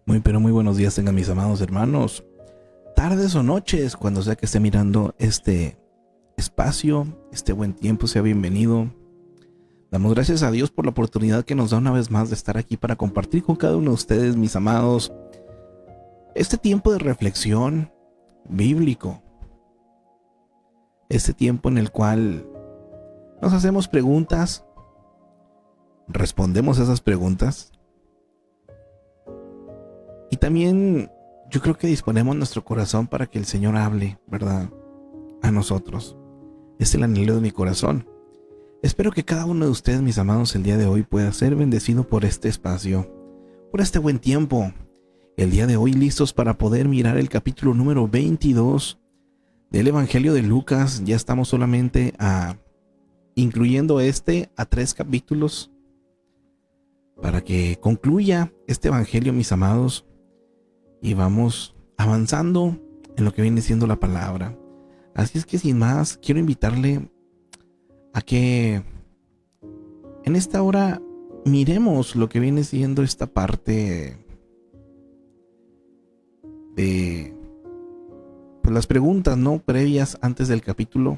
Muy pero muy buenos días tengan mis amados hermanos, tardes o noches, cuando sea que esté mirando este espacio, este buen tiempo, sea bienvenido. Damos gracias a Dios por la oportunidad que nos da una vez más de estar aquí para compartir con cada uno de ustedes, mis amados, este tiempo de reflexión bíblico, este tiempo en el cual nos hacemos preguntas, respondemos a esas preguntas. Y también yo creo que disponemos nuestro corazón para que el Señor hable, ¿verdad?, a nosotros. Es el anhelo de mi corazón. Espero que cada uno de ustedes, mis amados, el día de hoy pueda ser bendecido por este espacio, por este buen tiempo. El día de hoy listos para poder mirar el capítulo número 22 del Evangelio de Lucas. Ya estamos solamente incluyendo a 3 capítulos para que concluya este Evangelio, mis amados. Y vamos avanzando en lo que viene siendo la palabra. Así es que sin más, quiero invitarle a que en esta hora miremos lo que viene siendo esta parte de pues, las preguntas, ¿no?, previas antes del capítulo.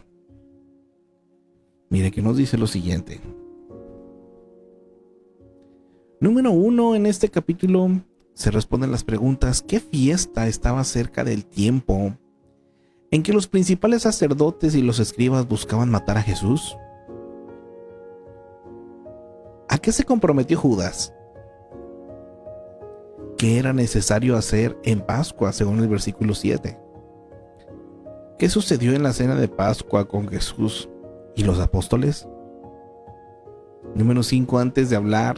Mire que nos dice lo siguiente. Número 1, en este capítulo se responden las preguntas: ¿qué fiesta estaba cerca del tiempo en que los principales sacerdotes y los escribas buscaban matar a Jesús? ¿A qué se comprometió Judas? ¿Qué era necesario hacer en Pascua según el versículo 7? ¿Qué sucedió en la cena de Pascua con Jesús y los apóstoles? Número 5, antes de hablar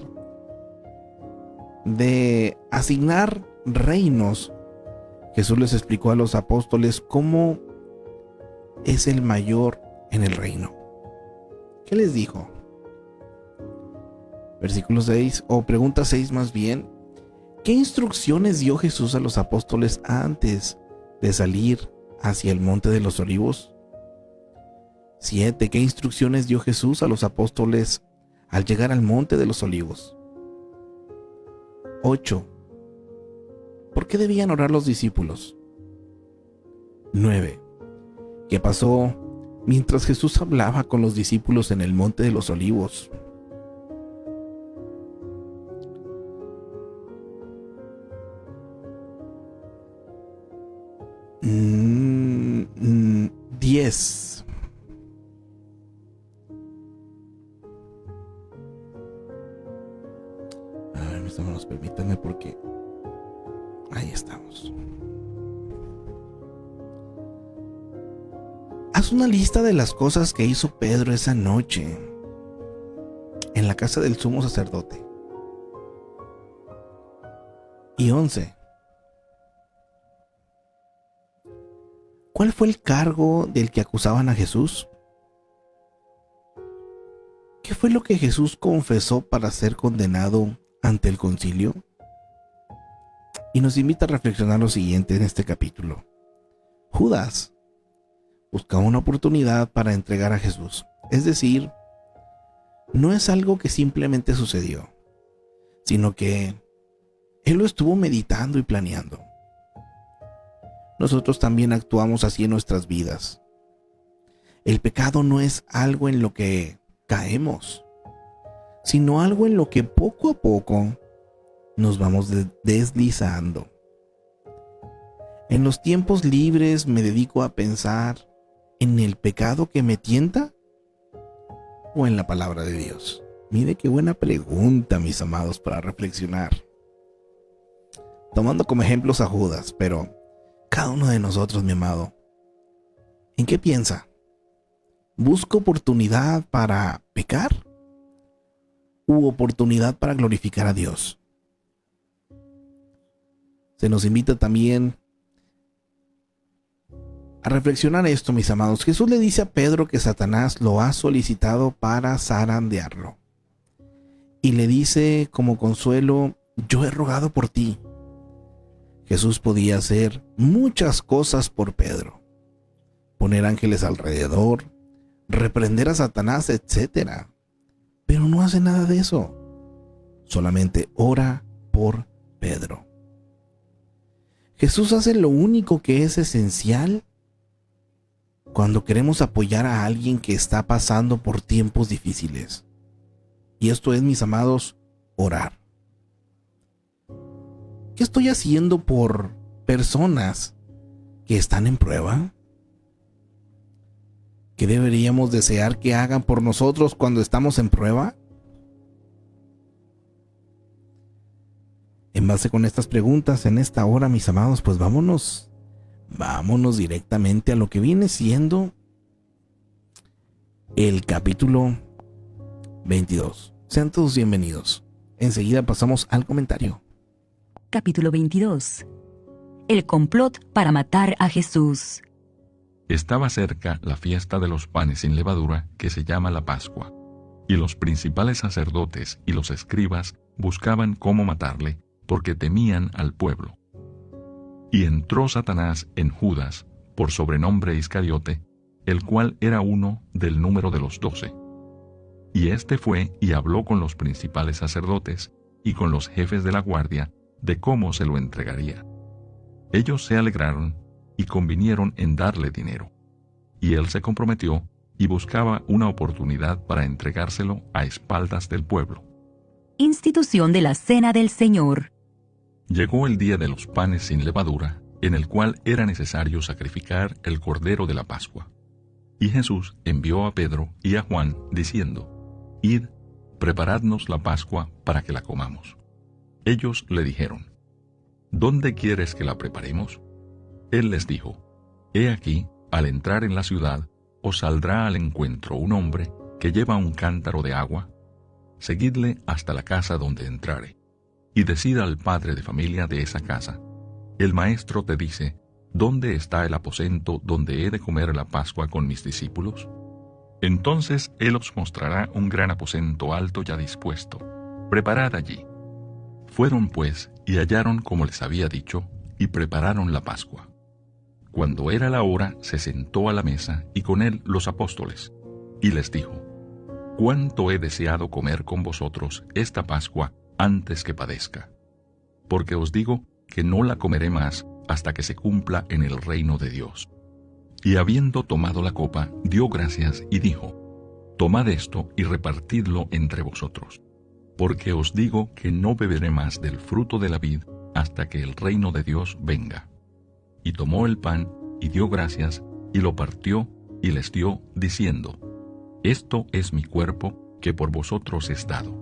de asignar reinos, Jesús les explicó a los apóstoles cómo es el mayor en el reino. ¿Qué les dijo? Versículo 6, o pregunta 6 más bien: ¿qué instrucciones dio Jesús a los apóstoles antes de salir hacia el monte de los olivos? 7, ¿qué instrucciones dio Jesús a los apóstoles al llegar al monte de los olivos? 8. ¿Por qué debían orar los discípulos? 9. ¿Qué pasó mientras Jesús hablaba con los discípulos en el monte de los olivos? 10. A ver, mis hermanos, permítanme porque ahí estamos. Haz una lista de las cosas que hizo Pedro esa noche en la casa del sumo sacerdote. Y 11. ¿Cuál fue el cargo del que acusaban a Jesús? ¿Qué fue lo que Jesús confesó para ser condenado ante el concilio? Y nos invita a reflexionar lo siguiente en este capítulo. Judas buscaba una oportunidad para entregar a Jesús. Es decir, no es algo que simplemente sucedió, sino que él lo estuvo meditando y planeando. Nosotros también actuamos así en nuestras vidas. El pecado no es algo en lo que caemos, sino algo en lo que poco a poco nos vamos deslizando. En los tiempos libres me dedico a pensar en el pecado que me tienta o en la palabra de Dios. Mire qué buena pregunta, mis amados, para reflexionar. Tomando como ejemplos a Judas, pero cada uno de nosotros, mi amado, ¿en qué piensa? ¿Busco oportunidad para pecar u oportunidad para glorificar a Dios? Se nos invita también a reflexionar esto, mis amados. Jesús le dice a Pedro que Satanás lo ha solicitado para zarandearlo. Y le dice como consuelo: yo he rogado por ti. Jesús podía hacer muchas cosas por Pedro. Poner ángeles alrededor, reprender a Satanás, etc. Pero no hace nada de eso. Solamente ora por Pedro. Jesús hace lo único que es esencial cuando queremos apoyar a alguien que está pasando por tiempos difíciles. Y esto es, mis amados, orar. ¿Qué estoy haciendo por personas que están en prueba? ¿Qué deberíamos desear que hagan por nosotros cuando estamos en prueba? En base con estas preguntas en esta hora, mis amados, pues vámonos directamente a lo que viene siendo el capítulo 22. Sean todos bienvenidos. Enseguida pasamos al comentario. Capítulo 22. El complot para matar a Jesús. Estaba cerca la fiesta de los panes sin levadura, que se llama la Pascua, y los principales sacerdotes y los escribas buscaban cómo matarle, porque temían al pueblo. Y entró Satanás en Judas, por sobrenombre Iscariote, el cual era uno del número de los 12. Y éste fue y habló con los principales sacerdotes y con los jefes de la guardia de cómo se lo entregaría. Ellos se alegraron y convinieron en darle dinero. Y él se comprometió y buscaba una oportunidad para entregárselo a espaldas del pueblo. Institución de la Cena del Señor. Llegó el día de los panes sin levadura, en el cual era necesario sacrificar el cordero de la Pascua. Y Jesús envió a Pedro y a Juan, diciendo: Id, preparadnos la Pascua para que la comamos. Ellos le dijeron: ¿Dónde quieres que la preparemos? Él les dijo: He aquí, al entrar en la ciudad, os saldrá al encuentro un hombre que lleva un cántaro de agua. Seguidle hasta la casa donde entrare, y decid al padre de familia de esa casa: El maestro te dice, ¿dónde está el aposento donde he de comer la Pascua con mis discípulos? Entonces él os mostrará un gran aposento alto ya dispuesto. Preparad allí. Fueron pues, y hallaron como les había dicho, y prepararon la Pascua. Cuando era la hora, se sentó a la mesa, y con él los apóstoles, y les dijo: Cuánto he deseado comer con vosotros esta Pascua antes que padezca. Porque os digo que no la comeré más hasta que se cumpla en el reino de Dios. Y habiendo tomado la copa, dio gracias y dijo: Tomad esto y repartidlo entre vosotros. Porque os digo que no beberé más del fruto de la vid hasta que el reino de Dios venga. Y tomó el pan y dio gracias y lo partió y les dio, diciendo: Esto es mi cuerpo que por vosotros es dado.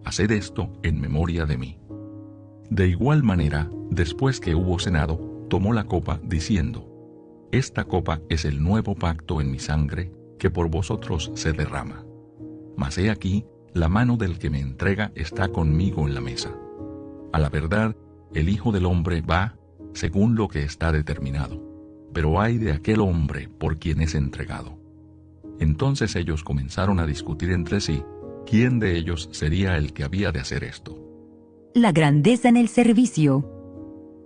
Haced esto en memoria de mí. De igual manera, después que hubo cenado, tomó la copa, diciendo: Esta copa es el nuevo pacto en mi sangre, que por vosotros se derrama. Mas he aquí, la mano del que me entrega está conmigo en la mesa. A la verdad, el Hijo del Hombre va según lo que está determinado, pero ay de aquel hombre por quien es entregado. Entonces ellos comenzaron a discutir entre sí quién de ellos sería el que había de hacer esto. La grandeza en el servicio.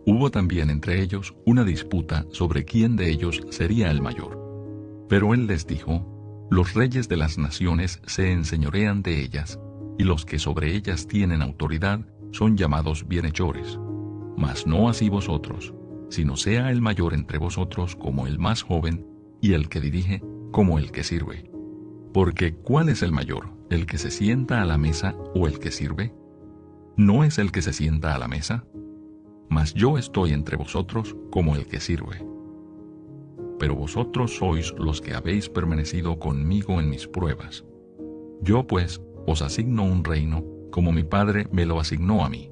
Hubo también entre ellos una disputa sobre quién de ellos sería el mayor. Pero él les dijo: Los reyes de las naciones se enseñorean de ellas, y los que sobre ellas tienen autoridad son llamados bienhechores. Mas no así vosotros, sino sea el mayor entre vosotros como el más joven, y el que dirige como el que sirve. Porque ¿cuál es el mayor, el que se sienta a la mesa o el que sirve? ¿No es el que se sienta a la mesa? Mas yo estoy entre vosotros como el que sirve. Pero vosotros sois los que habéis permanecido conmigo en mis pruebas. Yo pues os asigno un reino, como mi Padre me lo asignó a mí,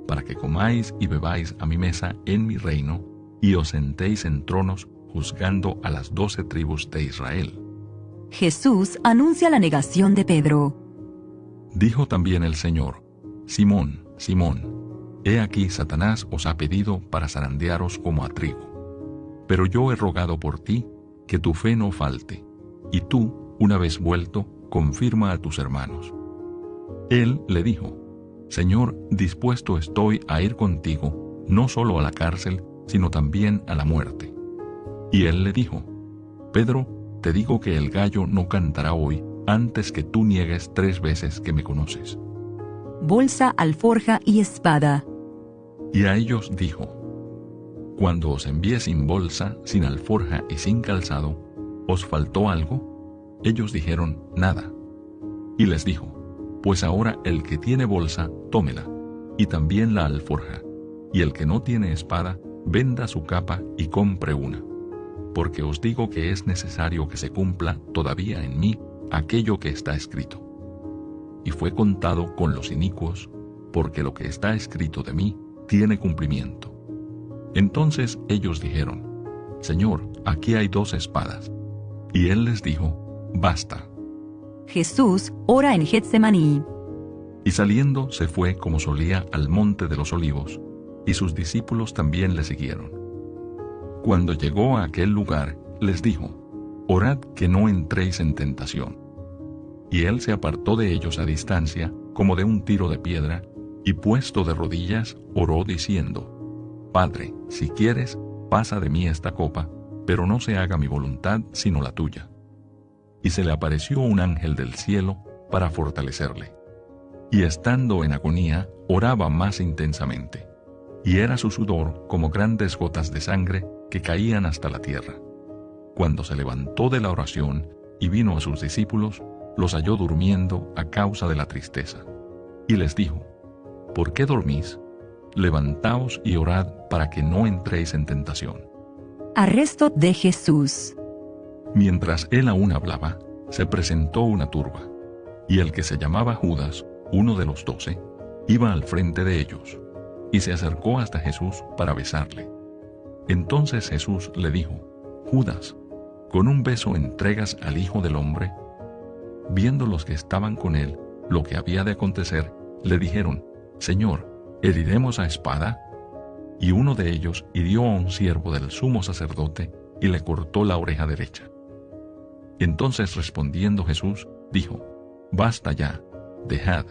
para que comáis y bebáis a mi mesa en mi reino, y os sentéis en tronos juzgando a las 12 tribus de Israel. Jesús anuncia la negación de Pedro. Dijo también el Señor: Simón, Simón, he aquí Satanás os ha pedido para zarandearos como a trigo. Pero yo he rogado por ti, que tu fe no falte, y tú, una vez vuelto, confirma a tus hermanos. Él le dijo: Señor, dispuesto estoy a ir contigo, no solo a la cárcel, sino también a la muerte. Y él le dijo: Pedro, te digo que el gallo no cantará hoy antes que tú niegues 3 veces que me conoces. Bolsa, alforja y espada. Y a ellos dijo: Cuando os envié sin bolsa, sin alforja y sin calzado, ¿os faltó algo? Ellos dijeron, nada. Y les dijo, pues ahora el que tiene bolsa, tómela, y también la alforja, y el que no tiene espada, venda su capa y compre una. Porque os digo que es necesario que se cumpla todavía en mí aquello que está escrito. Y fue contado con los inicuos, porque lo que está escrito de mí tiene cumplimiento. Entonces ellos dijeron, Señor, aquí hay 2 espadas. Y él les dijo, basta. Jesús ora en Getsemaní. Y saliendo se fue como solía al monte de los olivos, y sus discípulos también le siguieron. Cuando llegó a aquel lugar, les dijo, orad que no entréis en tentación. Y él se apartó de ellos a distancia, como de un tiro de piedra, y puesto de rodillas, oró diciendo, Padre, si quieres, pasa de mí esta copa, pero no se haga mi voluntad sino la tuya. Y se le apareció un ángel del cielo para fortalecerle. Y estando en agonía, oraba más intensamente, y era su sudor como grandes gotas de sangre que caían hasta la tierra. Cuando se levantó de la oración y vino a sus discípulos, los halló durmiendo a causa de la tristeza. Y les dijo, ¿por qué dormís? Levantaos y orad para que no entréis en tentación. Arresto de Jesús. Mientras él aún hablaba, se presentó una turba, y el que se llamaba Judas, uno de los 12, iba al frente de ellos, y se acercó hasta Jesús para besarle. Entonces Jesús le dijo, Judas, ¿con un beso entregas al Hijo del Hombre? Viendo los que estaban con él lo que había de acontecer, le dijeron, Señor, ¿heriremos a espada? Y uno de ellos hirió a un siervo del sumo sacerdote y le cortó la oreja derecha. Entonces respondiendo Jesús, dijo, basta ya, dejad,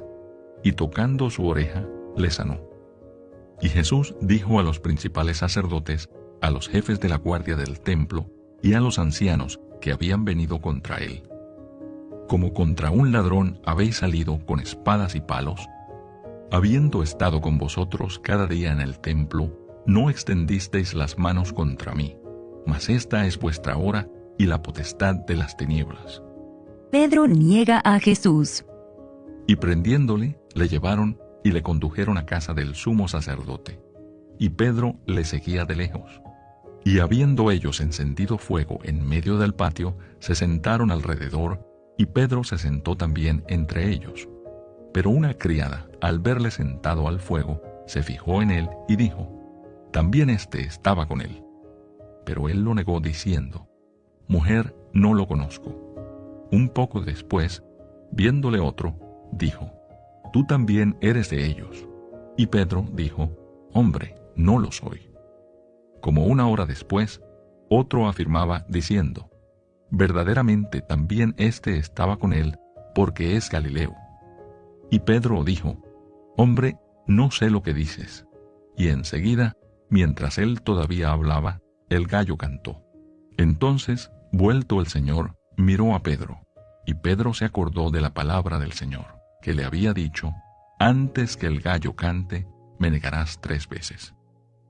y tocando su oreja, le sanó. Y Jesús dijo a los principales sacerdotes, a los jefes de la guardia del templo y a los ancianos que habían venido contra él, como contra un ladrón habéis salido con espadas y palos, habiendo estado con vosotros cada día en el templo, no extendisteis las manos contra mí, mas esta es vuestra hora y la potestad de las tinieblas. Pedro niega a Jesús. Y prendiéndole, le llevaron y le condujeron a casa del sumo sacerdote. Y Pedro le seguía de lejos. Y habiendo ellos encendido fuego en medio del patio, se sentaron alrededor, y Pedro se sentó también entre ellos. Pero una criada, al verle sentado al fuego, se fijó en él y dijo, también éste estaba con él. Pero él lo negó diciendo, mujer, no lo conozco. Un poco después, viéndole otro, dijo, tú también eres de ellos. Y Pedro dijo, hombre, no lo soy. Como una hora después, otro afirmaba diciendo, verdaderamente también éste estaba con él, porque es Galileo. Y Pedro dijo, hombre, no sé lo que dices. Y enseguida, mientras él todavía hablaba, el gallo cantó. Entonces, vuelto el Señor, miró a Pedro, y Pedro se acordó de la palabra del Señor, que le había dicho, antes que el gallo cante, me negarás 3 veces.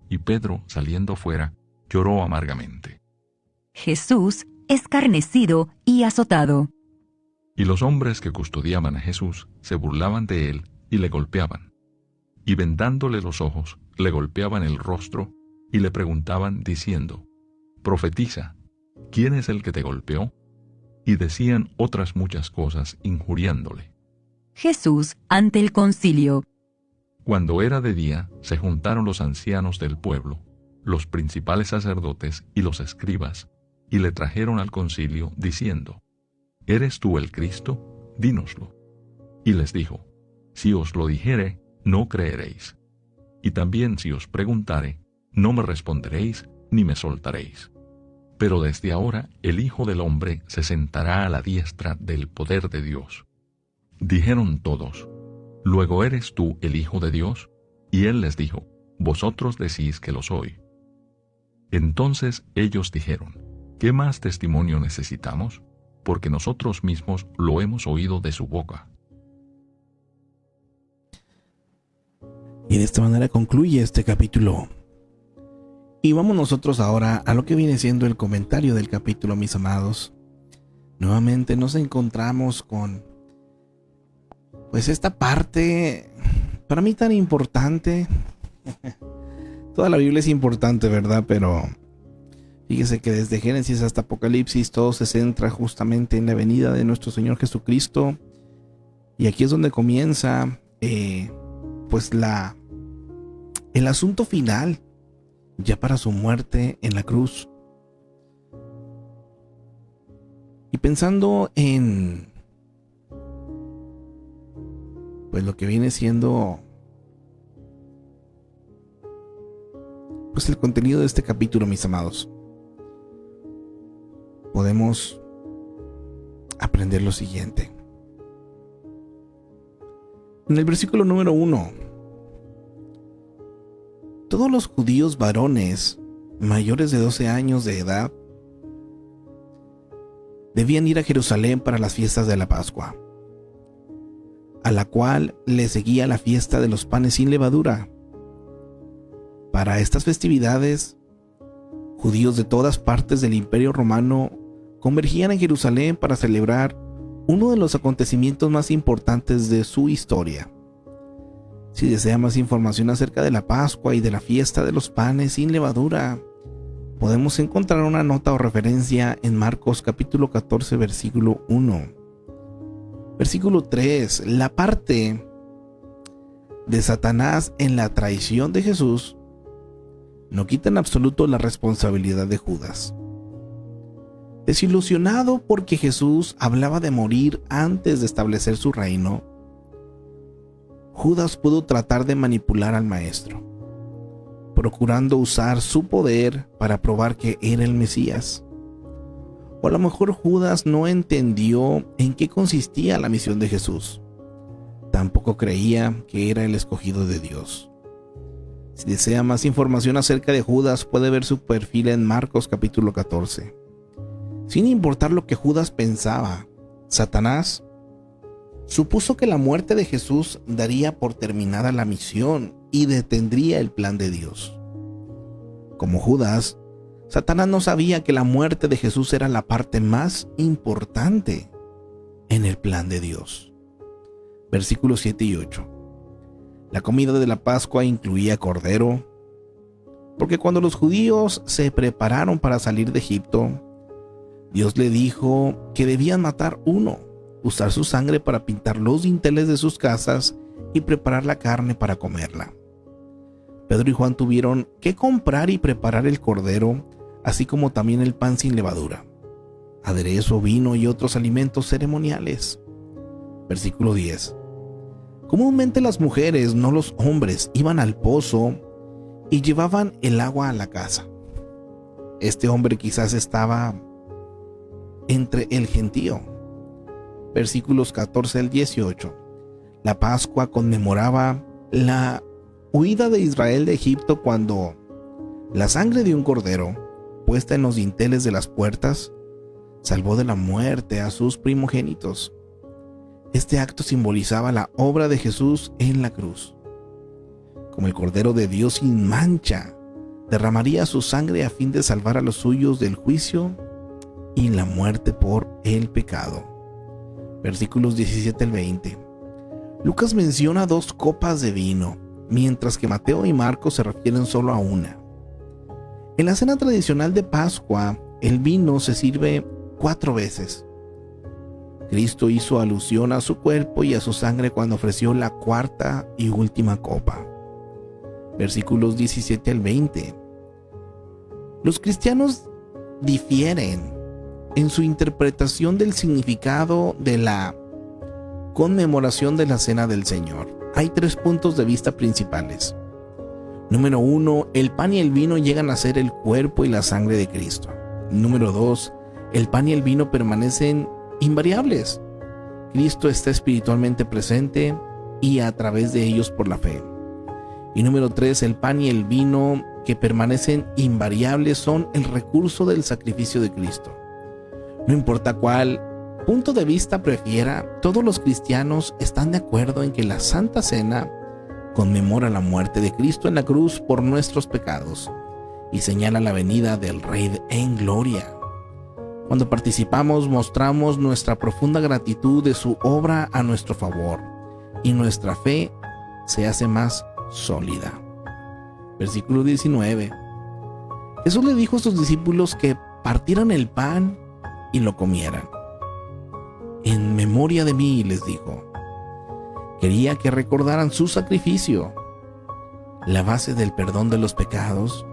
Y Pedro, saliendo fuera, lloró amargamente. Jesús escarnecido y azotado. Y los hombres que custodiaban a Jesús se burlaban de él y le golpeaban. Y vendándole los ojos, le golpeaban el rostro y le preguntaban diciendo, profetiza, ¿quién es el que te golpeó? Y decían otras muchas cosas injuriándole. Jesús ante el concilio. Cuando era de día, se juntaron los ancianos del pueblo, los principales sacerdotes y los escribas, y le trajeron al concilio diciendo, ¿eres tú el Cristo? Dínoslo. Y les dijo, si os lo dijere, no creeréis. Y también si os preguntare, no me responderéis ni me soltaréis. Pero desde ahora el Hijo del Hombre se sentará a la diestra del poder de Dios. Dijeron todos, ¿luego eres tú el Hijo de Dios? Y él les dijo, vosotros decís que lo soy. Entonces ellos dijeron, ¿qué más testimonio necesitamos? Porque nosotros mismos lo hemos oído de su boca. Y de esta manera concluye este capítulo. Y vamos nosotros ahora a lo que viene siendo el comentario del capítulo, mis amados. Nuevamente nos encontramos con pues esta parte para mí tan importante. Toda la Biblia es importante, ¿verdad? Pero fíjese que desde Génesis hasta Apocalipsis todo se centra justamente en la venida de nuestro Señor Jesucristo. Y aquí es donde comienza pues el asunto final, ya para su muerte en la cruz. Y pensando en pues lo que viene siendo pues el contenido de este capítulo, mis amados, podemos aprender lo siguiente. En el versículo número 1, todos los judíos varones mayores de 12 años de edad debían ir a Jerusalén para las fiestas de la Pascua, a la cual le seguía la fiesta de los panes sin levadura. Para estas festividades, judíos de todas partes del Imperio Romano convergían en Jerusalén para celebrar uno de los acontecimientos más importantes de su historia. Si desea más información acerca de la Pascua y de la fiesta de los panes sin levadura, podemos encontrar una nota o referencia en Marcos capítulo 14, versículo 1. Versículo 3. La parte de Satanás en la traición de Jesús no quita en absoluto la responsabilidad de Judas. Desilusionado porque Jesús hablaba de morir antes de establecer su reino, Judas pudo tratar de manipular al maestro, procurando usar su poder para probar que era el Mesías. O a lo mejor Judas no entendió en qué consistía la misión de Jesús. Tampoco creía que era el escogido de Dios. Si desea más información acerca de Judas, puede ver su perfil en Marcos capítulo 14. Sin importar lo que Judas pensaba, Satanás supuso que la muerte de Jesús daría por terminada la misión y detendría el plan de Dios. Como Judas, Satanás no sabía que la muerte de Jesús era la parte más importante en el plan de Dios. Versículos 7 y 8. La comida de la Pascua incluía cordero, porque cuando los judíos se prepararon para salir de Egipto, Dios le dijo que debían matar uno, usar su sangre para pintar los dinteles de sus casas y preparar la carne para comerla. Pedro y Juan tuvieron que comprar y preparar el cordero, así como también el pan sin levadura, aderezo, vino y otros alimentos ceremoniales. Versículo 10. Comúnmente las mujeres, no los hombres, iban al pozo y llevaban el agua a la casa. Este hombre quizás estaba entre el gentío. Versículos 14 al 18. La Pascua conmemoraba la huida de Israel de Egipto cuando la sangre de un cordero, puesta en los dinteles de las puertas, salvó de la muerte a sus primogénitos. Este acto simbolizaba la obra de Jesús en la cruz. Como el Cordero de Dios sin mancha, derramaría su sangre a fin de salvar a los suyos del juicio y la muerte por el pecado. Versículos 17 al 20. Lucas menciona 2 copas de vino, mientras que Mateo y Marcos se refieren solo a una. En la cena tradicional de Pascua, el vino se sirve 4 veces. Cristo hizo alusión a su cuerpo y a su sangre cuando ofreció la 4ª y última copa. Versículos 17 al 20. Los cristianos difieren en su interpretación del significado de la conmemoración de la Cena del Señor. Hay 3 puntos de vista principales. Número 1, el pan y el vino llegan a ser el cuerpo y la sangre de Cristo. Número 2, el pan y el vino permanecen invariables. Cristo está espiritualmente presente y a través de ellos por la fe. Y número 3, el pan y el vino que permanecen invariables son el recurso del sacrificio de Cristo. No importa cuál punto de vista prefiera, todos los cristianos están de acuerdo en que la Santa Cena conmemora la muerte de Cristo en la cruz por nuestros pecados y señala la venida del Rey en gloria. Cuando participamos, mostramos nuestra profunda gratitud de su obra a nuestro favor, y nuestra fe se hace más sólida. Versículo 19. Jesús le dijo a sus discípulos que partieran el pan y lo comieran. En memoria de mí, les dijo. Quería que recordaran su sacrificio, la base del perdón de los pecados,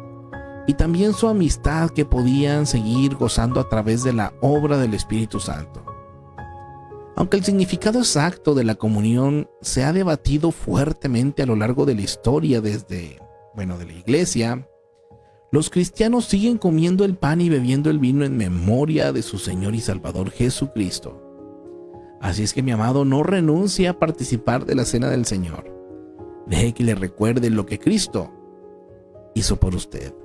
y también su amistad que podían seguir gozando a través de la obra del Espíritu Santo. Aunque el significado exacto de la comunión se ha debatido fuertemente a lo largo de la historia de la iglesia, los cristianos siguen comiendo el pan y bebiendo el vino en memoria de su Señor y Salvador Jesucristo. Así es que, mi amado, no renuncie a participar de la cena del Señor. Deje que le recuerde lo que Cristo hizo por usted.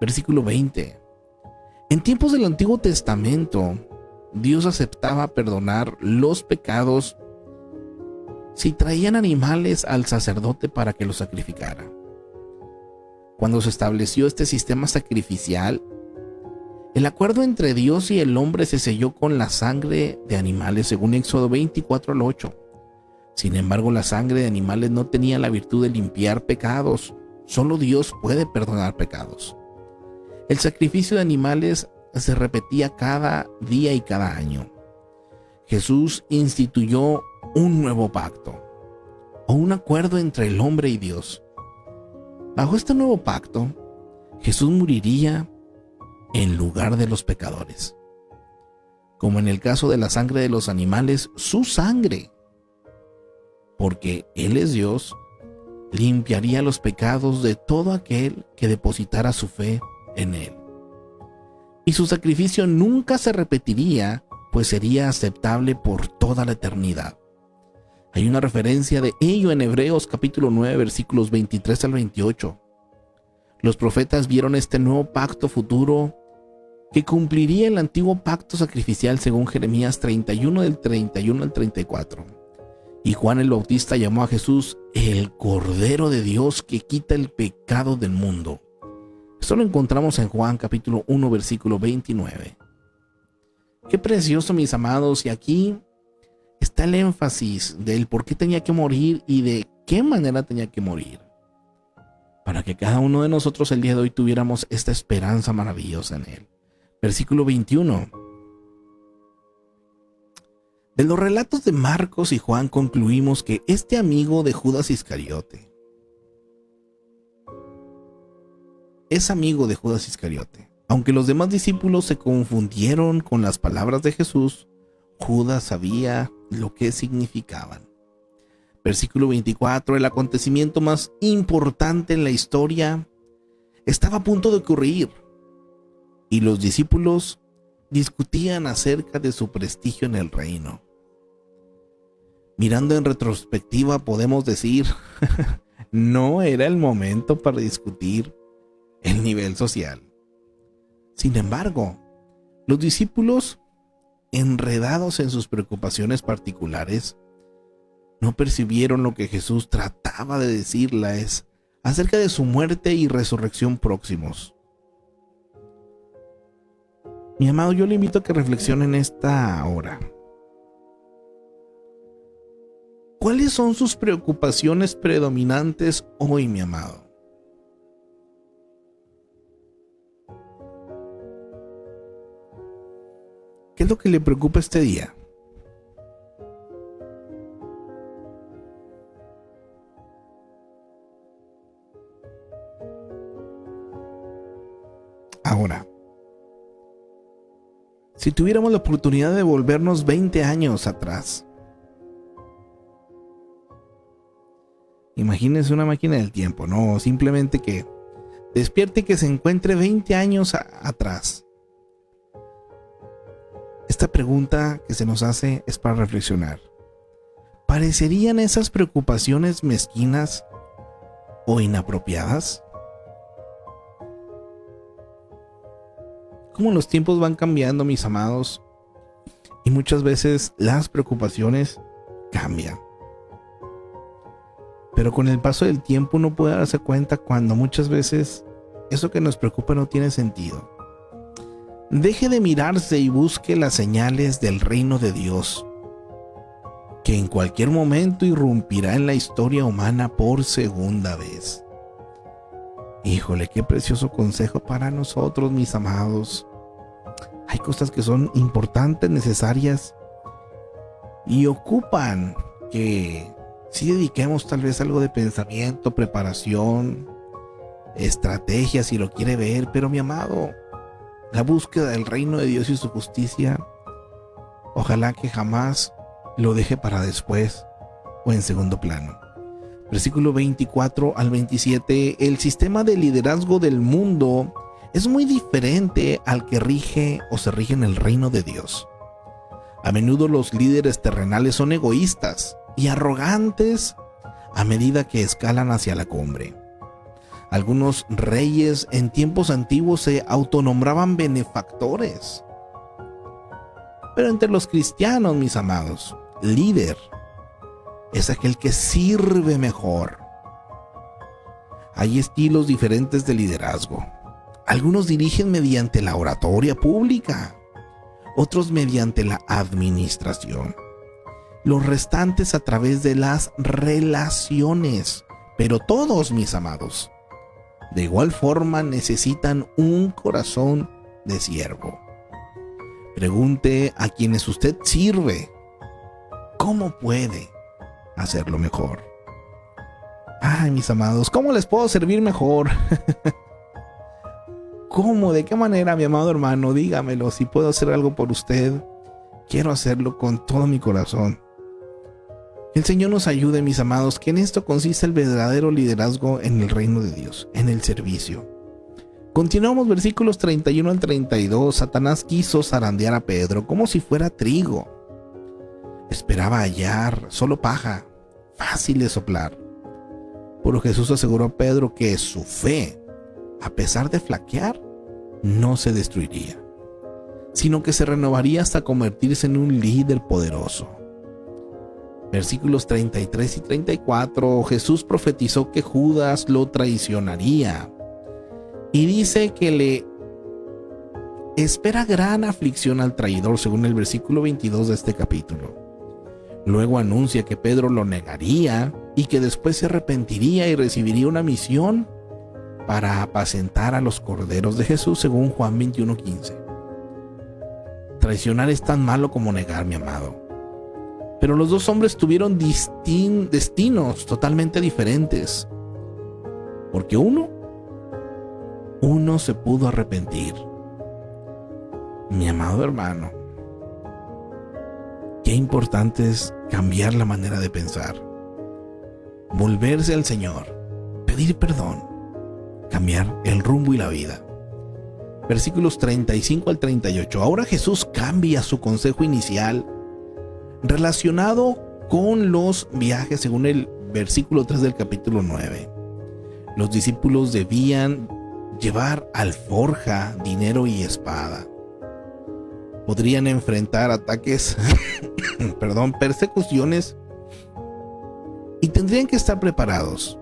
Versículo 20. En tiempos del Antiguo Testamento, Dios aceptaba perdonar los pecados si traían animales al sacerdote para que los sacrificara. Cuando se estableció este sistema sacrificial, el acuerdo entre Dios y el hombre se selló con la sangre de animales, según Éxodo 24:8. Sin embargo, la sangre de animales no tenía la virtud de limpiar pecados. Solo Dios puede perdonar pecados. El sacrificio de animales se repetía cada día y cada año. Jesús instituyó un nuevo pacto, o un acuerdo entre el hombre y Dios. Bajo este nuevo pacto, Jesús moriría en lugar de los pecadores. Como en el caso de la sangre de los animales, su sangre, porque Él es Dios, limpiaría los pecados de todo aquel que depositara su fe en Él. Y su sacrificio nunca se repetiría, pues sería aceptable por toda la eternidad. Hay una referencia de ello en Hebreos capítulo 9, versículos 23 al 28. Los profetas vieron este nuevo pacto futuro que cumpliría el antiguo pacto sacrificial, según Jeremías 31, del 31 al 34. Y Juan el Bautista llamó a Jesús el Cordero de Dios que quita el pecado del mundo. Esto lo encontramos en Juan capítulo 1, versículo 29. Qué precioso, mis amados, y aquí está el énfasis del por qué tenía que morir y de qué manera tenía que morir, para que cada uno de nosotros el día de hoy tuviéramos esta esperanza maravillosa en Él. Versículo 21. De los relatos de Marcos y Juan concluimos que este amigo de Judas Iscariote es amigo de Judas Iscariote. Aunque los demás discípulos se confundieron con las palabras de Jesús, Judas sabía lo que significaban. Versículo 24. El acontecimiento más importante en la historia estaba a punto de ocurrir, y los discípulos discutían acerca de su prestigio en el reino. Mirando en retrospectiva, podemos decir, no era el momento para discutir el nivel social. Sin embargo, los discípulos, enredados en sus preocupaciones particulares, no percibieron lo que Jesús trataba de decirles acerca de su muerte y resurrección próximos. Mi amado, yo le invito a que reflexione en esta hora. ¿Cuáles son sus preocupaciones predominantes hoy, mi amado? ¿Qué es lo que le preocupa este día? Ahora, si tuviéramos la oportunidad de volvernos 20 años atrás, imagínese una máquina del tiempo, no, simplemente que despierte y que se encuentre 20 años atrás. Esta pregunta que se nos hace es para reflexionar. ¿Parecerían esas preocupaciones mezquinas o inapropiadas? Como los tiempos van cambiando, mis amados, y muchas veces las preocupaciones cambian. Pero con el paso del tiempo uno puede darse cuenta cuando muchas veces eso que nos preocupa no tiene sentido. Deje de mirarse y busque las señales del reino de Dios, que en cualquier momento irrumpirá en la historia humana por segunda vez. Híjole, qué precioso consejo para nosotros, mis amados. Hay cosas que son importantes, necesarias y ocupan que sí dediquemos tal vez algo de pensamiento, preparación, estrategia si lo quiere ver, pero mi amado, la búsqueda del reino de Dios y su justicia, ojalá que jamás lo deje para después o en segundo plano. Versículo 24 al 27, el sistema de liderazgo del mundo es muy diferente al que rige o se rige en el reino de Dios. A menudo los líderes terrenales son egoístas y arrogantes a medida que escalan hacia la cumbre. Algunos reyes en tiempos antiguos se autonombraban benefactores. Pero entre los cristianos, mis amados, líder es aquel que sirve mejor. Hay estilos diferentes de liderazgo. Algunos dirigen mediante la oratoria pública, otros mediante la administración, los restantes a través de las relaciones. Pero todos, mis amados, de igual forma necesitan un corazón de siervo. Pregunte a quienes usted sirve, ¿cómo puede hacerlo mejor? Ay, mis amados, ¿cómo les puedo servir mejor? ¿Cómo? ¿De qué manera, mi amado hermano? Dígamelo. Si puedo hacer algo por usted, quiero hacerlo con todo mi corazón. El Señor nos ayude, mis amados, que en esto consiste el verdadero liderazgo en el reino de Dios, en el servicio. Continuamos versículos 31 al 32. Satanás quiso zarandear a Pedro como si fuera trigo. Esperaba hallar solo paja, fácil de soplar. Pero Jesús aseguró a Pedro que su fe, a pesar de flaquear, no se destruiría, sino que se renovaría hasta convertirse en un líder poderoso. Versículos 33 y 34, Jesús profetizó que Judas lo traicionaría y dice que le espera gran aflicción al traidor, según el versículo 22 de este capítulo. Luego anuncia que Pedro lo negaría y que después se arrepentiría y recibiría una misión para apacentar a los corderos de Jesús, según Juan 21:15. Traicionar es tan malo como negar, mi amado. Pero los dos hombres tuvieron destinos totalmente diferentes. Porque uno se pudo arrepentir. Mi amado hermano, qué importante es cambiar la manera de pensar. Volverse al Señor, pedir perdón, cambiar el rumbo y la vida. Versículos 35 al 38. Ahora Jesús cambia su consejo inicial relacionado con los viajes, según el versículo 3 del capítulo 9. Los discípulos debían llevar alforja, dinero y espada. Podrían enfrentar ataques, persecuciones, y tendrían que estar preparados.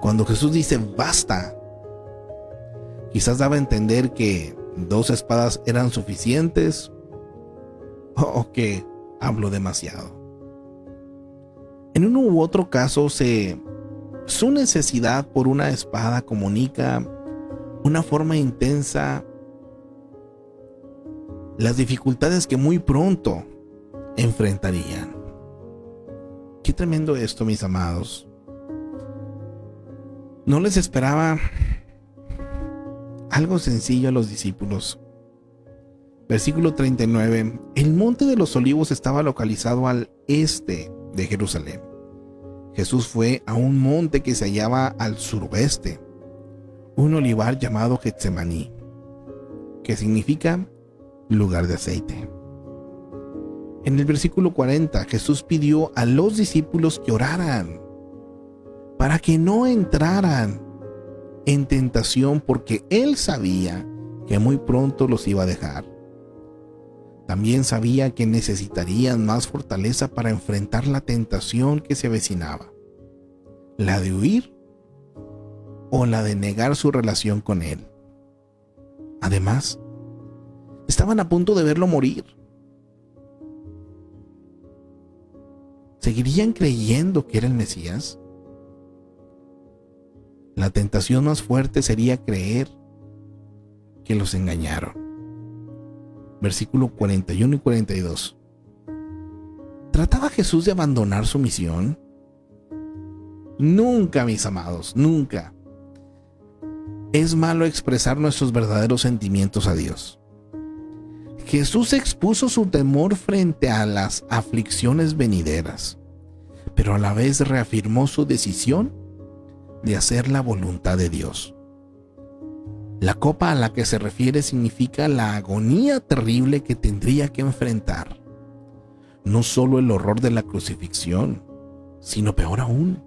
Cuando Jesús dice basta, quizás daba a entender que 2 espadas eran suficientes, o que hablo demasiado. En uno u otro caso, su necesidad por una espada comunica una forma intensa las dificultades que muy pronto enfrentarían. Qué tremendo esto, mis amados. No les esperaba algo sencillo a los discípulos. Versículo 39. El monte de los olivos estaba localizado al este de Jerusalén. Jesús fue a un monte que se hallaba al suroeste, un olivar llamado Getsemaní, que significa lugar de aceite. En el versículo 40, Jesús pidió a los discípulos que oraran para que no entraran en tentación, porque Él sabía que muy pronto los iba a dejar. También sabía que necesitarían más fortaleza para enfrentar la tentación que se avecinaba, la de huir o la de negar su relación con él. Además, estaban a punto de verlo morir. ¿Seguirían creyendo que era el Mesías? La tentación más fuerte sería creer que los engañaron. Versículo 41 y 42. ¿Trataba Jesús de abandonar su misión? Nunca, mis amados, nunca. Es malo expresar nuestros verdaderos sentimientos a Dios. Jesús expuso su temor frente a las aflicciones venideras, pero a la vez reafirmó su decisión de hacer la voluntad de Dios. La copa a la que se refiere significa la agonía terrible que tendría que enfrentar. No solo el horror de la crucifixión, sino peor aún,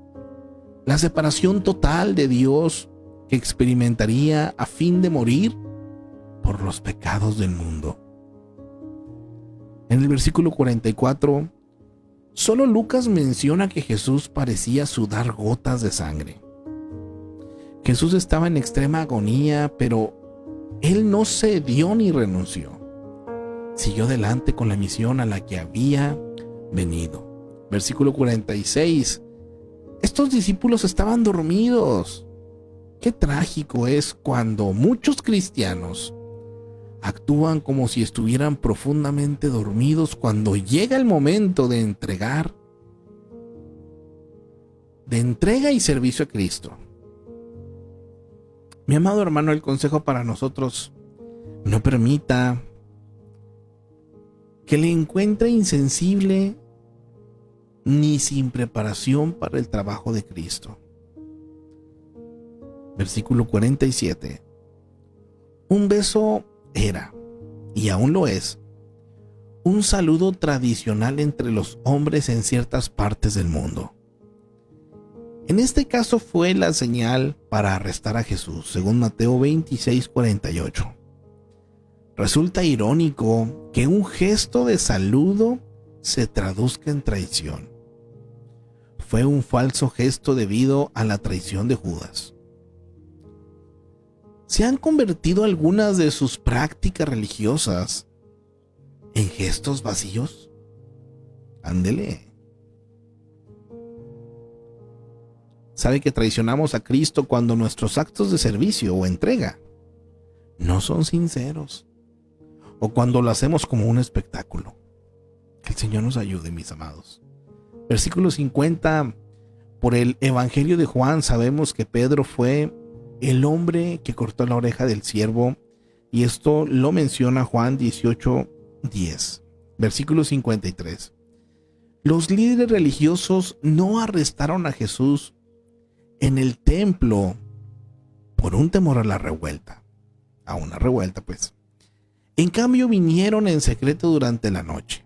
la separación total de Dios que experimentaría a fin de morir por los pecados del mundo. En el versículo 44, solo Lucas menciona que Jesús parecía sudar gotas de sangre. Jesús estaba en extrema agonía, pero él no cedió ni renunció. Siguió adelante con la misión a la que había venido. Versículo 46. Estos discípulos estaban dormidos. Qué trágico es cuando muchos cristianos actúan como si estuvieran profundamente dormidos cuando llega el momento de entrega y servicio a Cristo. Mi amado hermano, el consejo para nosotros: no permita que le encuentre insensible ni sin preparación para el trabajo de Cristo. Versículo 47. Un beso era, y aún lo es, un saludo tradicional entre los hombres en ciertas partes del mundo. En este caso fue la señal para arrestar a Jesús, según Mateo 26:48. Resulta irónico que un gesto de saludo se traduzca en traición. Fue un falso gesto debido a la traición de Judas. ¿Se han convertido algunas de sus prácticas religiosas en gestos vacíos? Ándele. Sabe que traicionamos a Cristo cuando nuestros actos de servicio o entrega no son sinceros, o cuando lo hacemos como un espectáculo. Que el Señor nos ayude, mis amados. Versículo 50. Por el Evangelio de Juan sabemos que Pedro fue el hombre que cortó la oreja del siervo, y esto lo menciona Juan 18:10. Versículo 53. Los líderes religiosos no arrestaron a Jesús en el templo por un temor a la revuelta. A una revuelta, pues. En cambio, vinieron en secreto durante la noche,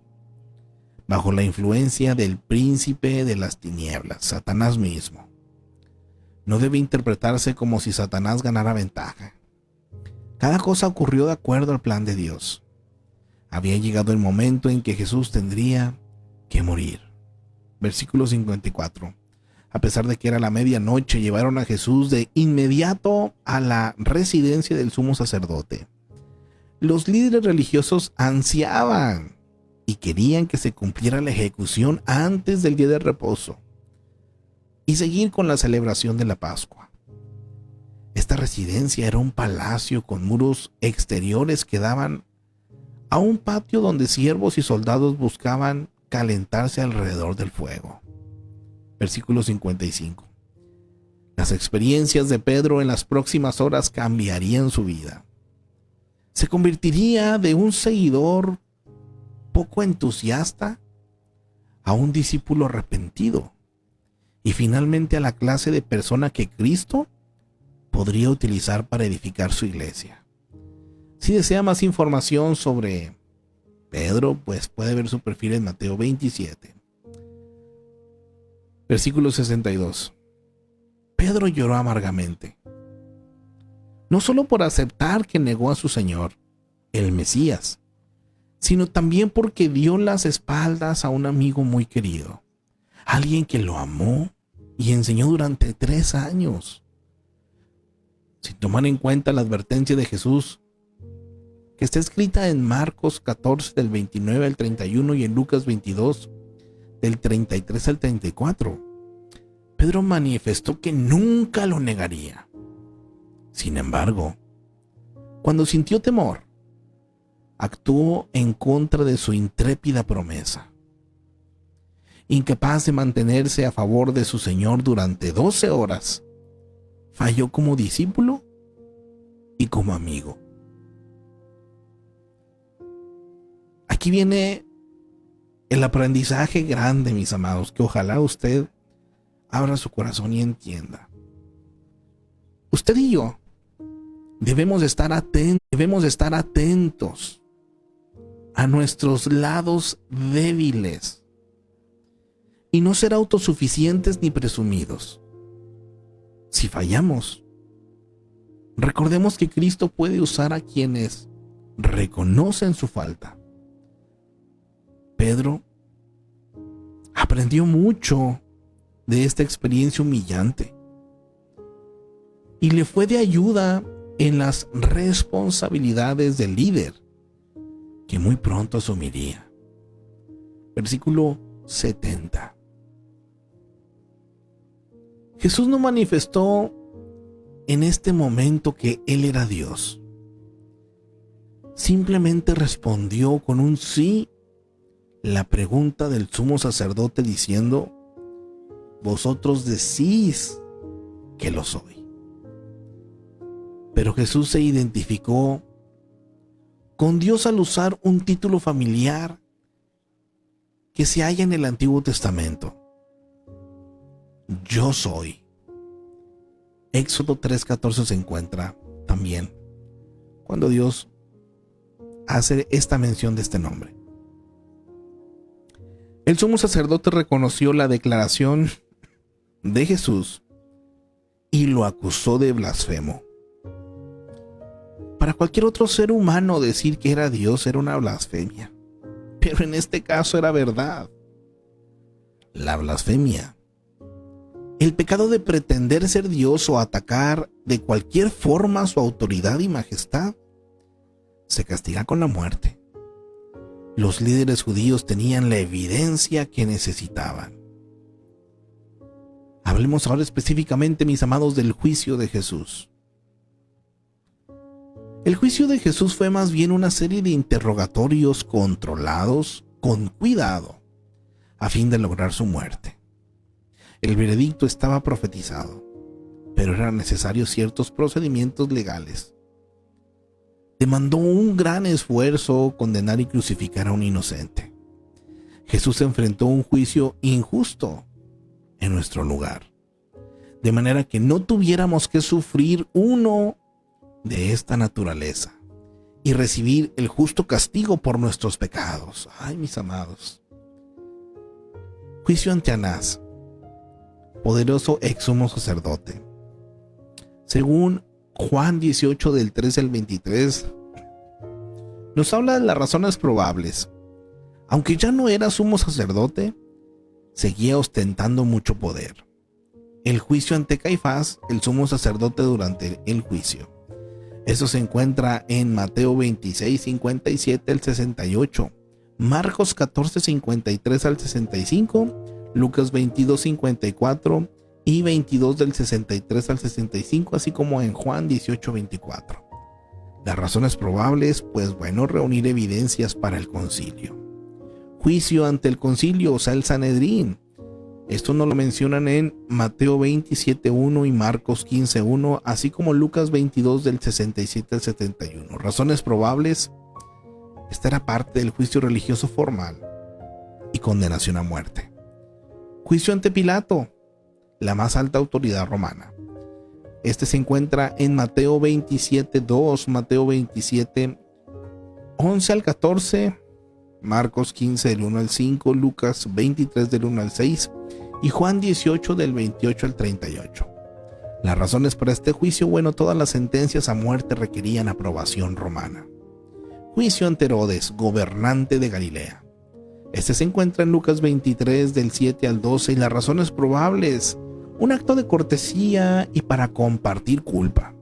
bajo la influencia del príncipe de las tinieblas, Satanás mismo. No debe interpretarse como si Satanás ganara ventaja. Cada cosa ocurrió de acuerdo al plan de Dios. Había llegado el momento en que Jesús tendría que morir. Versículo 54. A pesar de que era la medianoche, llevaron a Jesús de inmediato a la residencia del sumo sacerdote. Los líderes religiosos ansiaban y querían que se cumpliera la ejecución antes del día de reposo y seguir con la celebración de la Pascua. Esta residencia era un palacio con muros exteriores que daban a un patio donde siervos y soldados buscaban calentarse alrededor del fuego. Versículo 55. Las experiencias de Pedro en las próximas horas cambiarían su vida. Se convertiría de un seguidor poco entusiasta a un discípulo arrepentido, y finalmente a la clase de persona que Cristo podría utilizar para edificar su iglesia. Si desea más información sobre Pedro, pues puede ver su perfil en Mateo 27. Versículo 62. Pedro lloró amargamente, no solo por aceptar que negó a su Señor, el Mesías, sino también porque dio las espaldas a un amigo muy querido, alguien que lo amó y enseñó durante 3 años. sin tomar en cuenta la advertencia de Jesús, que está escrita en Marcos 14 del 29 al 31 y en Lucas 22 del 33 al 34. Pedro manifestó que nunca lo negaría. Sin embargo, cuando sintió temor, actuó en contra de su intrépida promesa. Incapaz de mantenerse a favor de su Señor durante 12 horas, falló como discípulo y como amigo. Aquí viene el aprendizaje grande, mis amados, que ojalá usted abra su corazón y entienda. Usted y yo debemos estar atentos a nuestros lados débiles y no ser autosuficientes ni presumidos. Si fallamos, recordemos que Cristo puede usar a quienes reconocen su falta. Pedro aprendió mucho de esta experiencia humillante y le fue de ayuda en las responsabilidades del líder que muy pronto asumiría. Versículo 70. Jesús no manifestó en este momento que Él era Dios. Simplemente respondió con un sí la pregunta del sumo sacerdote diciendo: vosotros decís que lo soy. Pero Jesús se identificó con Dios al usar un título familiar que se halla en el Antiguo Testamento. Yo soy. Éxodo 3:14 se encuentra también cuando Dios hace esta mención de este nombre. El sumo sacerdote reconoció la declaración de Jesús y lo acusó de blasfemo. Para cualquier otro ser humano decir que era Dios era una blasfemia, pero en este caso era verdad. La blasfemia, el pecado de pretender ser Dios o atacar de cualquier forma su autoridad y majestad, se castiga con la muerte. Los líderes judíos tenían la evidencia que necesitaban. Hablemos ahora específicamente, mis amados, del juicio de Jesús. El juicio de Jesús fue más bien una serie de interrogatorios controlados con cuidado a fin de lograr su muerte. El veredicto estaba profetizado, pero eran necesarios ciertos procedimientos legales. Demandó un gran esfuerzo condenar y crucificar a un inocente. Jesús enfrentó un juicio injusto en nuestro lugar, de manera que no tuviéramos que sufrir uno de esta naturaleza y recibir el justo castigo por nuestros pecados. Ay, mis amados. Juicio ante Anás, poderoso ex sumo sacerdote. Según Juan 18 del 13 al 23, nos habla de las razones probables. Aunque ya no era sumo sacerdote, seguía ostentando mucho poder. El juicio ante Caifás, el sumo sacerdote durante el juicio. Eso se encuentra en Mateo 26, 57 al 68, Marcos 14, 53 al 65, Lucas 22, 54 y 22 del 63 al 65, así como en Juan 18, 24. Las razones probables, pues bueno, reunir evidencias para el concilio. Juicio ante el concilio, o sea, el Sanedrín. Esto nos lo mencionan en Mateo 27:1 y Marcos 15:1, así como Lucas 22 del 67 al 71. Razones probables, esta era parte del juicio religioso formal y condenación a muerte. Juicio ante Pilato, la más alta autoridad romana. Este se encuentra en Mateo 27:2, Mateo 27:11 al 14, Marcos 15 del 1 al 5, Lucas 23 del 1 al 6 y Juan 18 del 28 al 38. Las razones para este juicio, bueno, todas las sentencias a muerte requerían aprobación romana. Juicio ante Herodes, gobernante de Galilea. Este se encuentra en Lucas 23 del 7 al 12 y las razones probables, un acto de cortesía y para compartir culpa.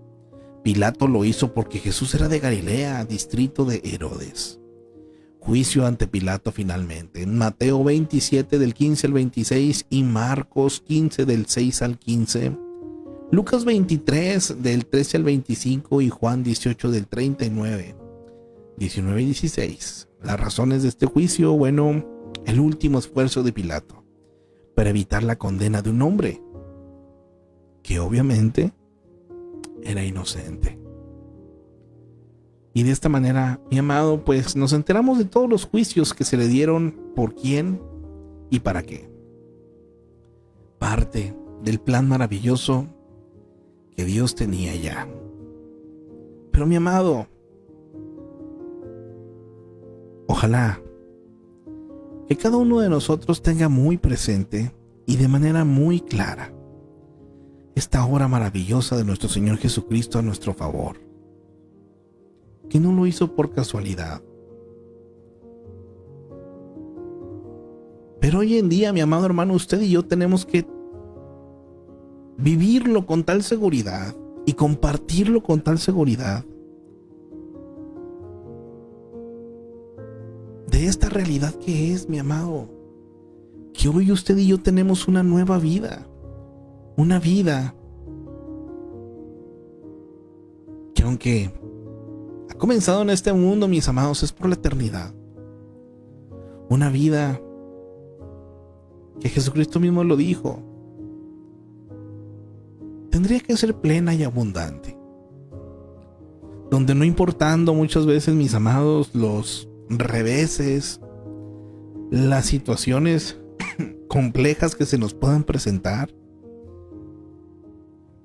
Pilato lo hizo porque Jesús era de Galilea, distrito de Herodes. Juicio ante Pilato finalmente. En Mateo 27 del 15 al 26 y Marcos 15 del 6 al 15. Lucas 23 del 13 al 25 y Juan 18 del 39, 19 y 16. Las razones de este juicio, bueno, el último esfuerzo de Pilato para evitar la condena de un hombre que obviamente era inocente. Y de esta manera, mi amado, pues nos enteramos de todos los juicios que se le dieron, por quién y para qué. Parte del plan maravilloso que Dios tenía ya. Pero mi amado, ojalá que cada uno de nosotros tenga muy presente y de manera muy clara esta obra maravillosa de nuestro Señor Jesucristo a nuestro favor, que no lo hizo por casualidad. Pero hoy en día, mi amado hermano, usted y yo tenemos que vivirlo con tal seguridad y compartirlo con tal seguridad de esta realidad que es, mi amado, que hoy usted y yo tenemos una nueva vida, una vida que aunque ha comenzado en este mundo, mis amados, es por la eternidad. Una vida que Jesucristo mismo lo dijo, tendría que ser plena y abundante, donde no importando muchas veces, mis amados, los reveses, las situaciones complejas que se nos puedan presentar,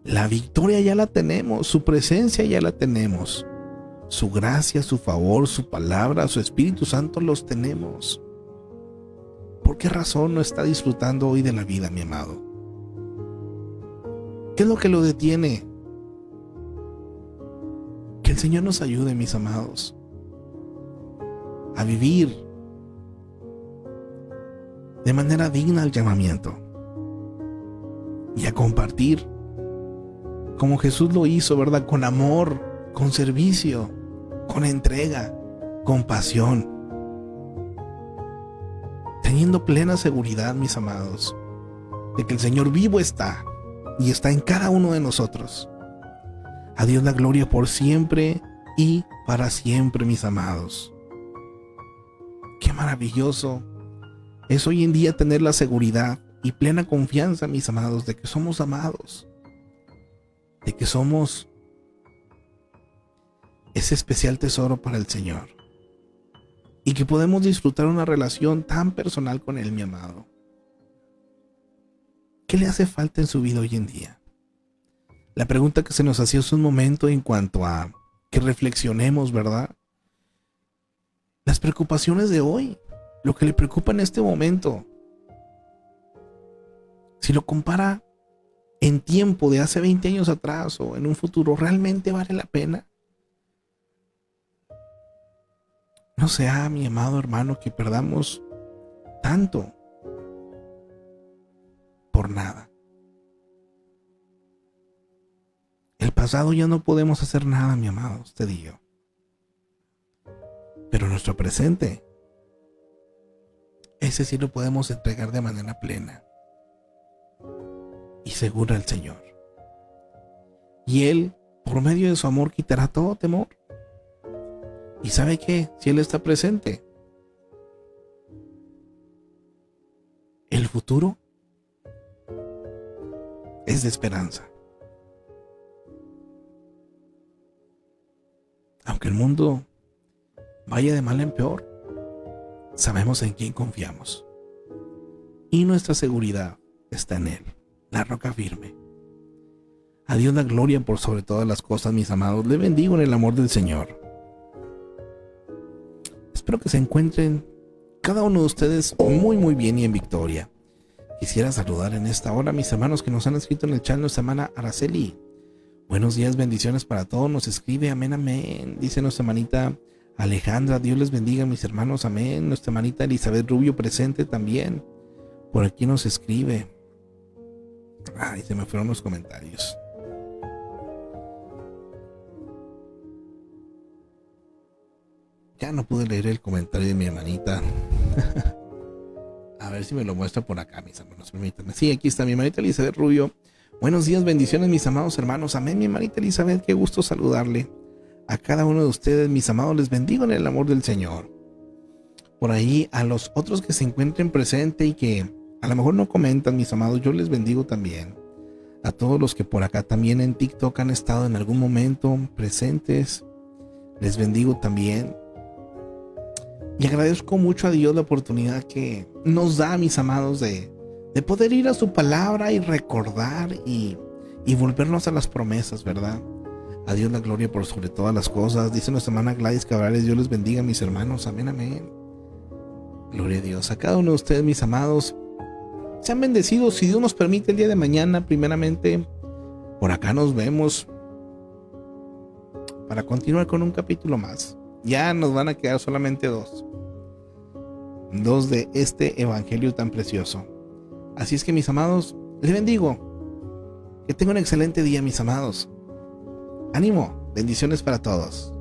la victoria ya la tenemos, su presencia ya la tenemos, su gracia, su favor, su palabra, su Espíritu Santo los tenemos. ¿Por qué razón no está disfrutando hoy de la vida, mi amado? ¿Qué es lo que lo detiene? Que el Señor nos ayude, mis amados, a vivir de manera digna al llamamiento y a compartir como Jesús lo hizo, ¿verdad? Con amor, con servicio, con entrega, con pasión, teniendo plena seguridad, mis amados, de que el Señor vivo está y está en cada uno de nosotros. A Dios la gloria por siempre y para siempre, mis amados. Qué maravilloso es hoy en día tener la seguridad y plena confianza, mis amados, de que somos amados, de que somos ese especial tesoro para el Señor y que podemos disfrutar una relación tan personal con Él, mi amado. ¿Qué le hace falta en su vida hoy en día? La pregunta que se nos hacía hace un momento en cuanto a que reflexionemos, ¿verdad? Las preocupaciones de hoy, lo que le preocupa en este momento, si lo compara en tiempo de hace 20 años atrás o en un futuro, ¿realmente vale la pena? No sea, mi amado hermano, que perdamos tanto por nada. El pasado ya no podemos hacer nada, mi amado, usted y yo. Pero nuestro presente, ese sí lo podemos entregar de manera plena y segura al Señor. Y Él, por medio de su amor, quitará todo temor. ¿Y sabe qué? Si Él está presente, el futuro es de esperanza. Aunque el mundo vaya de mal en peor, sabemos en quién confiamos. Y nuestra seguridad está en Él, la roca firme. A Dios la gloria por sobre todas las cosas, mis amados. Le bendigo en el amor del Señor. Espero que se encuentren cada uno de ustedes muy bien y en victoria. Quisiera saludar en esta hora a mis hermanos que nos han escrito en el chat. Nuestra hermana Araceli, buenos días, bendiciones para todos. Nos escribe, amén, amén. Dice nuestra hermanita Alejandra, Dios les bendiga, mis hermanos, amén. Nuestra hermanita Elizabeth Rubio presente también. Por aquí nos escribe. Ay, se me fueron los comentarios. Ya no pude leer el comentario de mi hermanita. A ver si me lo muestra por acá, mis hermanos. Permítanme. Sí, aquí está mi hermanita Elizabeth Rubio. Buenos días, bendiciones, mis amados hermanos. Amén, mi hermanita Elizabeth. Qué gusto saludarle. A cada uno de ustedes, mis amados, les bendigo en el amor del Señor. Por ahí, a los otros que se encuentren presentes y que a lo mejor no comentan, mis amados, yo les bendigo también. A todos los que por acá también en TikTok han estado en algún momento presentes, les bendigo también. Y agradezco mucho a Dios la oportunidad que nos da, mis amados, de poder ir a su palabra y recordar y volvernos a las promesas, ¿verdad? A Dios la gloria por sobre todas las cosas. Dice nuestra hermana Gladys Cabrales, Dios les bendiga, mis hermanos. Amén, amén. Gloria a Dios. A cada uno de ustedes, mis amados, sean bendecidos. Si Dios nos permite, el día de mañana, primeramente, por acá nos vemos para continuar con un capítulo más. Ya nos van a quedar solamente dos de este evangelio tan precioso. Así es que, mis amados, les bendigo. Que tengan un excelente día, mis amados. Ánimo, bendiciones para todos.